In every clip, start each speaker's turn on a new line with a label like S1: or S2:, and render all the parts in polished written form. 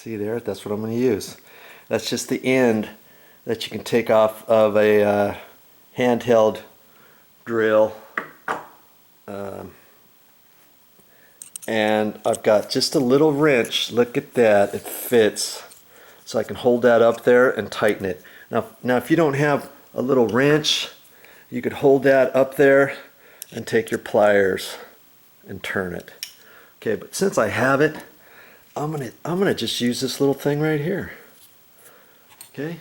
S1: See there? That's what I'm going to use. That's just the end that you can take off of a handheld drill. And I've got just a little wrench. Look at that. It fits. So I can hold that up there and tighten it. Now if you don't have a little wrench, you could hold that up there and take your pliers and turn it. Okay, but since I have it, I'm gonna just use this little thing right here. Okay?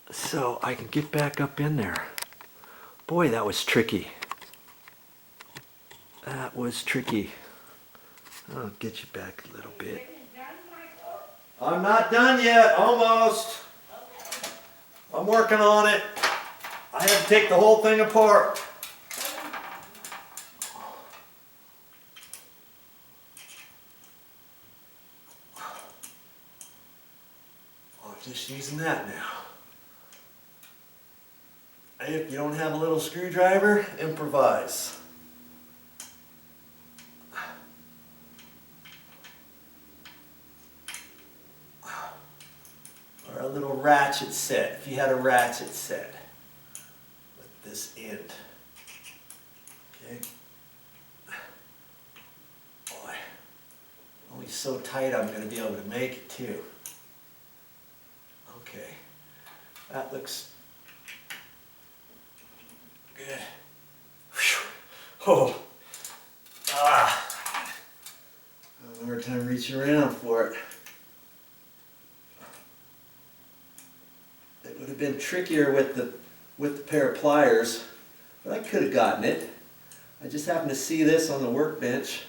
S1: So I can get back up in there. Boy, that was tricky. That was tricky. I'll get you back a little bit. I'm not done yet, almost. I'm working on it. I had to take the whole thing apart. I'm just using that now. If you don't have a little screwdriver, improvise. Or a little ratchet set, if you had a ratchet set with this end. Okay. Boy, only so tight I'm going to be able to make it too. Okay, that looks good. Whew. Oh, I have a hard time reaching around for it. It would have been trickier with the pair of pliers, but I could have gotten it. I just happened to see this on the workbench.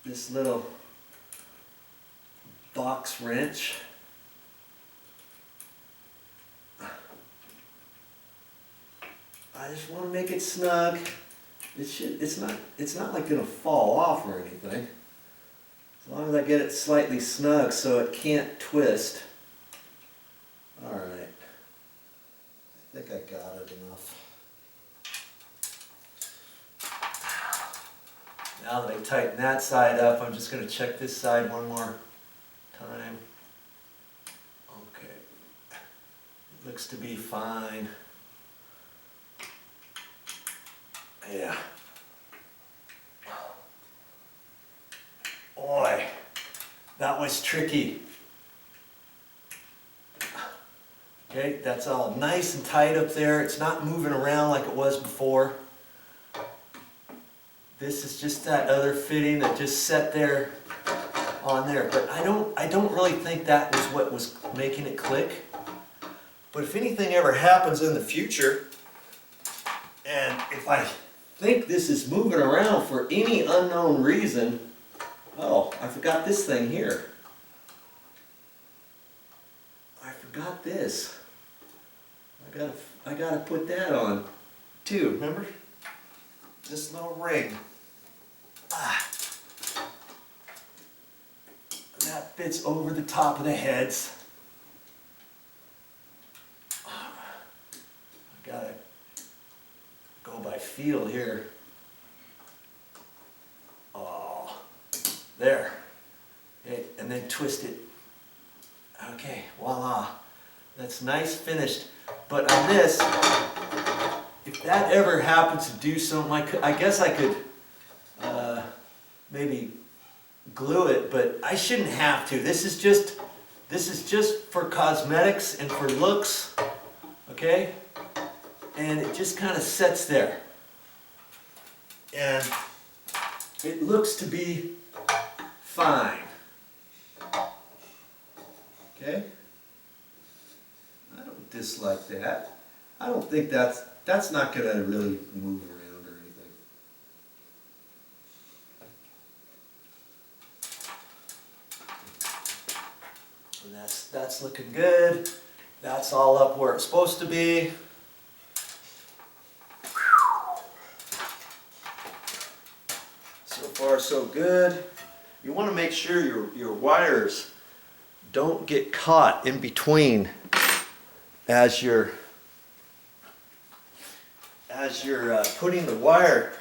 S1: This little box wrench. I just want to make it snug. It's not like gonna fall off or anything. As long as I get it slightly snug so it can't twist. All right. I think I got it enough. Now that I tighten that side up, I'm just going to check this side one more time. Okay. It looks to be fine. Yeah. Boy, that was tricky. Okay, that's all nice and tight up there. It's not moving around like it was before. This is just that other fitting that just sat there on there. But I don't really think that was what was making it click. But if anything ever happens in the future, and if I think this is moving around for any unknown reason, oh, I forgot this thing here. I forgot this. I gotta put that on too, remember? This little ring. And that fits over the top of the heads. I gotta go by feel here. Oh, there. Okay, and then twist it. Okay, voila. That's nice finished. But on this, if that ever happens to do something, I guess I could maybe glue it, but I shouldn't have to. This is just for cosmetics and for looks, okay? And it just kind of sits there. And it looks to be fine. Okay? I don't dislike that. I don't think that's not going to really move around or anything. And that's looking good. That's all up where it's supposed to be. So far so good. You want to make sure your wires don't get caught in between as you're putting the wire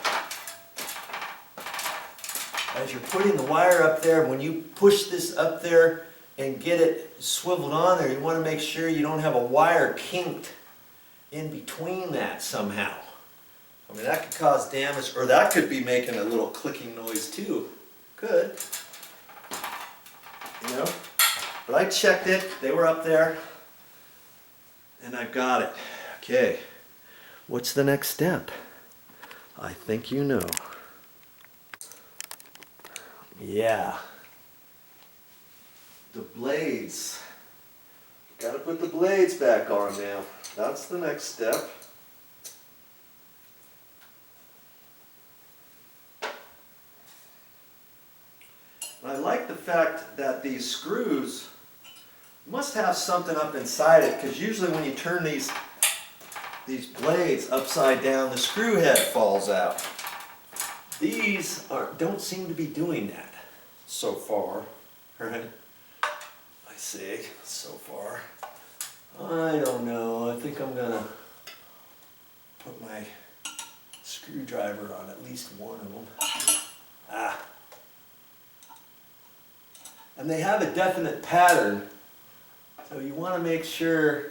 S1: as you're putting the wire up there, when you push this up there and get it swiveled on there, you want to make sure you don't have a wire kinked in between that somehow. I mean, that could cause damage, or that could be making a little clicking noise too. Could. You know? But I checked it, they were up there, and I got it. Okay. What's the next step? I think you know. Yeah. The blades. Gotta put the blades back on now. That's the next step. I like the fact that these screws must have something up inside it, because usually when you turn these blades upside down, the screw head falls out. These don't seem to be doing that so far, right? I see, so far. I don't know, I think I'm gonna put my screwdriver on at least one of them. Ah. And they have a definite pattern, so you want to make sure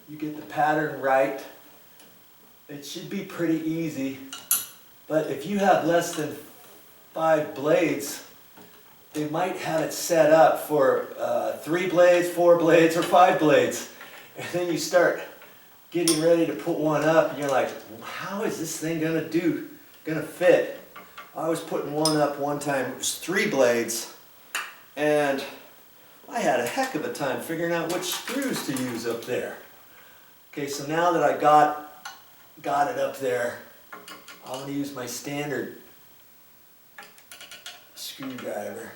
S1: you get the pattern right. It should be pretty easy, but if you have less than 5 blades, they might have it set up for 3 blades, 4 blades, or 5 blades. And then you start getting ready to put one up, and you're like, how is this thing gonna fit? I was putting one up one time, it was 3 blades, and I had a heck of a time figuring out which screws to use up there. Okay, so now that I got it up there, I'm going to use my standard screwdriver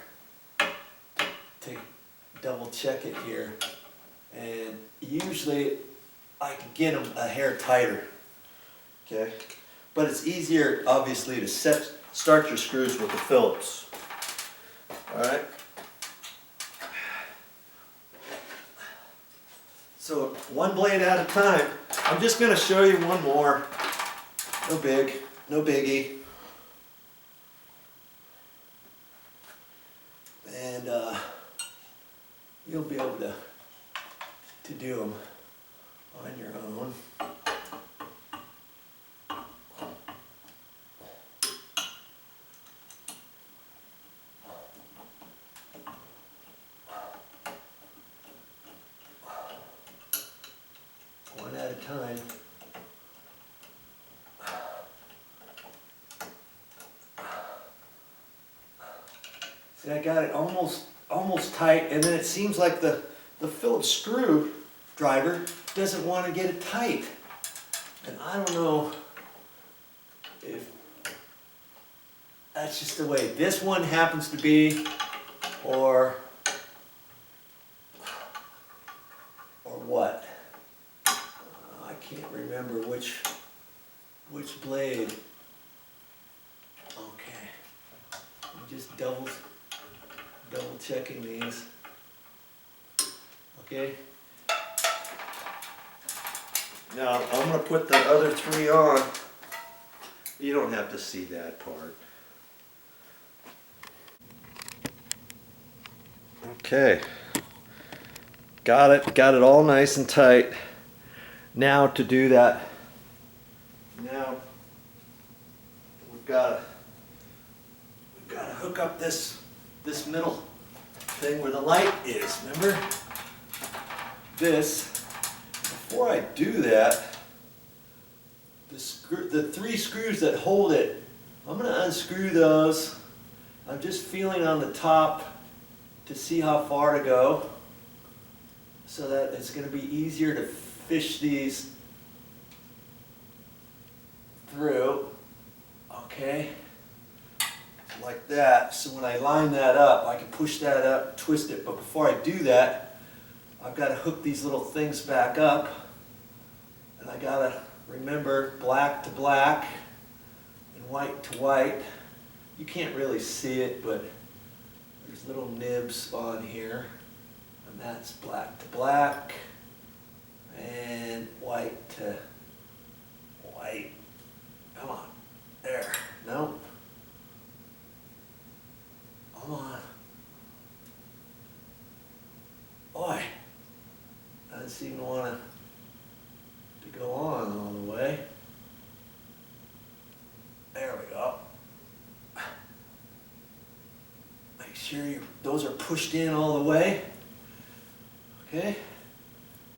S1: to double check it here, and usually I can get them a hair tighter. Okay, but it's easier obviously to start your screws with the Phillips. Alright. So one blade at a time. I'm just going to show you one more. No biggie. And you'll be able to do them on your own. One at a time. See, I got it almost tight, and then it seems like the Phillips screwdriver doesn't want to get it tight. And I don't know if that's just the way this one happens to be, or what. I can't remember which blade. Okay, I'm just double checking these. Okay. Now I'm going to put the other 3 on. You don't have to see that part. Okay. Got it all nice and tight. Now to do that, now we've got to hook up this middle thing where the light is. Remember this? Before I do that, the 3 screws that hold it, I'm going to unscrew those. I'm just feeling on the top to see how far to go, so that it's going to be easier to fish these through. Okay, like that. So when I line that up, I can push that up, twist it. But before I do that, I've got to hook these little things back up, and I got to remember black to black and white to white. You can't really see it, but there's little nibs on here, and that's black to black and white to white. Come on, there this even want to go on all the way. There we go. Make sure those are pushed in all the way. Okay.